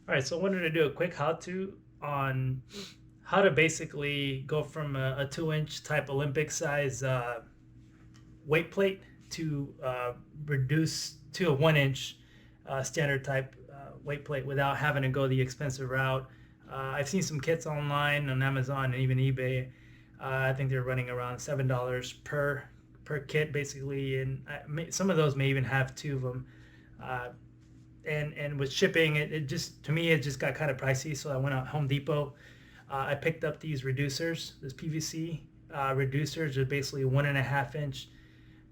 All right, so I wanted to do a quick how-to on how to basically go from a 2-inch type Olympic size weight plate to reduce to a 1-inch standard type weight plate without having to go the expensive route. I've seen some kits online on Amazon and even eBay. I think they're running around $7 per kit, basically, and some of those may even have two of them. Uh, and with shipping, it just to me it just got kind of pricey. So I went out Home Depot. I picked up these reducers, this PVC reducers. Are basically 1.5 inch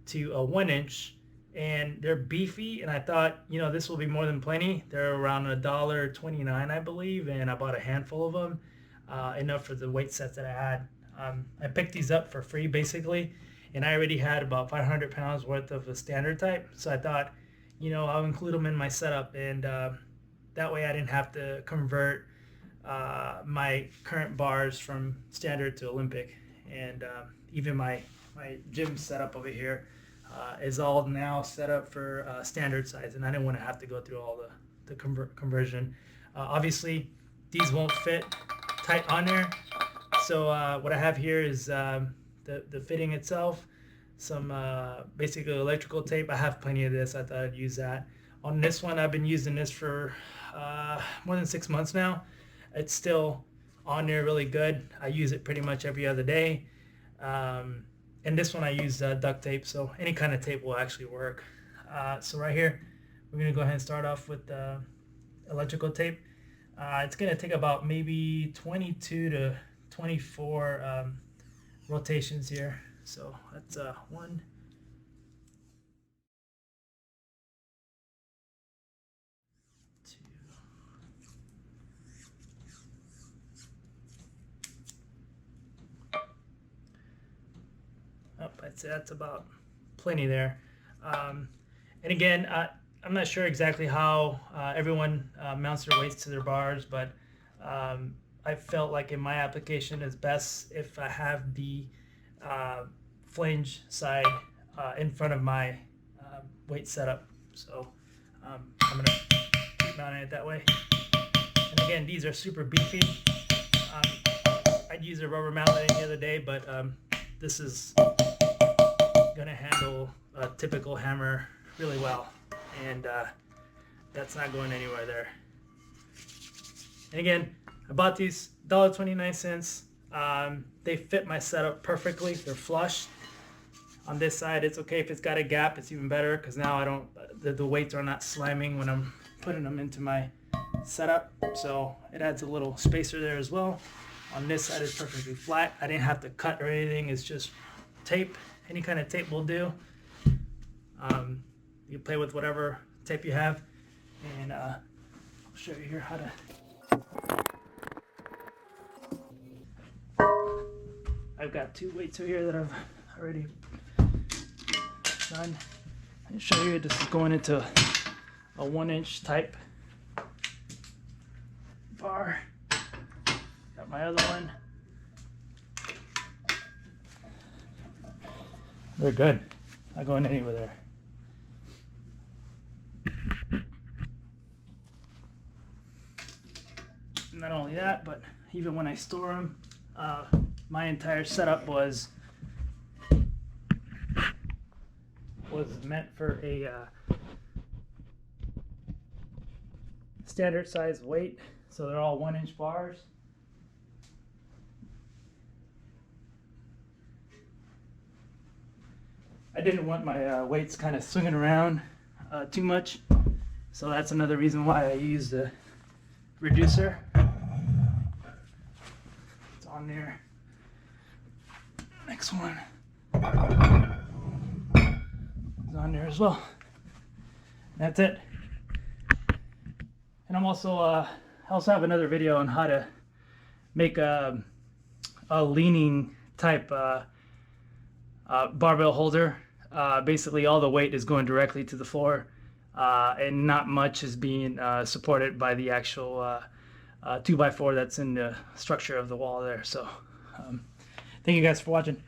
to a 1 inch, and they're beefy. And I thought, this will be more than plenty. They're around $1.29, I believe, and I bought a handful of them, enough for the weight sets that I had. I picked these up for free basically, and I already had about 500 pounds worth of a standard type. So I thought, I'll include them in my setup, and that way I didn't have to convert my current bars from standard to Olympic. And even my gym setup over here is all now set up for standard size, and I didn't want to have to go through all the conversion. Obviously, these won't fit tight on there. So what I have here is the fitting itself, some basically electrical tape. I have plenty of this. I thought I'd use that. On this one, I've been using this for more than 6 months now. It's still on there really good. I use it pretty much every other day. And this one I use duct tape, so any kind of tape will actually work. So right here, we're going to go ahead and start off with electrical tape. It's going to take about maybe 22 to 24 rotations here. So that's one, two. Oh, I'd say that's about plenty there. And again, I'm not sure exactly how everyone mounts their weights to their bars, but I felt like in my application it's best if I have the flange side in front of my weight setup. So I'm going to keep mounting it that way. And again, these are super beefy. I'd use a rubber mallet any other day, but this is going to handle a typical hammer really well. And that's not going anywhere there. And again, I bought these $1.29. They fit my setup perfectly. They're flush. On this side, it's okay if it's got a gap. It's even better because now I don't. The weights are not slamming when I'm putting them into my setup. So it adds a little spacer there as well. On this side, it's perfectly flat. I didn't have to cut or anything. It's just tape. Any kind of tape will do. You play with whatever tape you have, and I'll show you here how to. I've got two weights over here that I've already done. I'll show you this is going into a 1-inch type bar. Got my other one. They're good. Not going anywhere there. Not only that, but even when I store them, my entire setup was meant for a standard size weight, so they're all 1-inch bars. I didn't want my weights kind of swinging around too much, so that's another reason why I used the reducer. It's on there. Next one is on there as well. That's it. And I'm also I also have another video on how to make a leaning type barbell holder. Basically all the weight is going directly to the floor, and not much is being supported by the actual 2x4 that's in the structure of the wall there. So thank you guys for watching.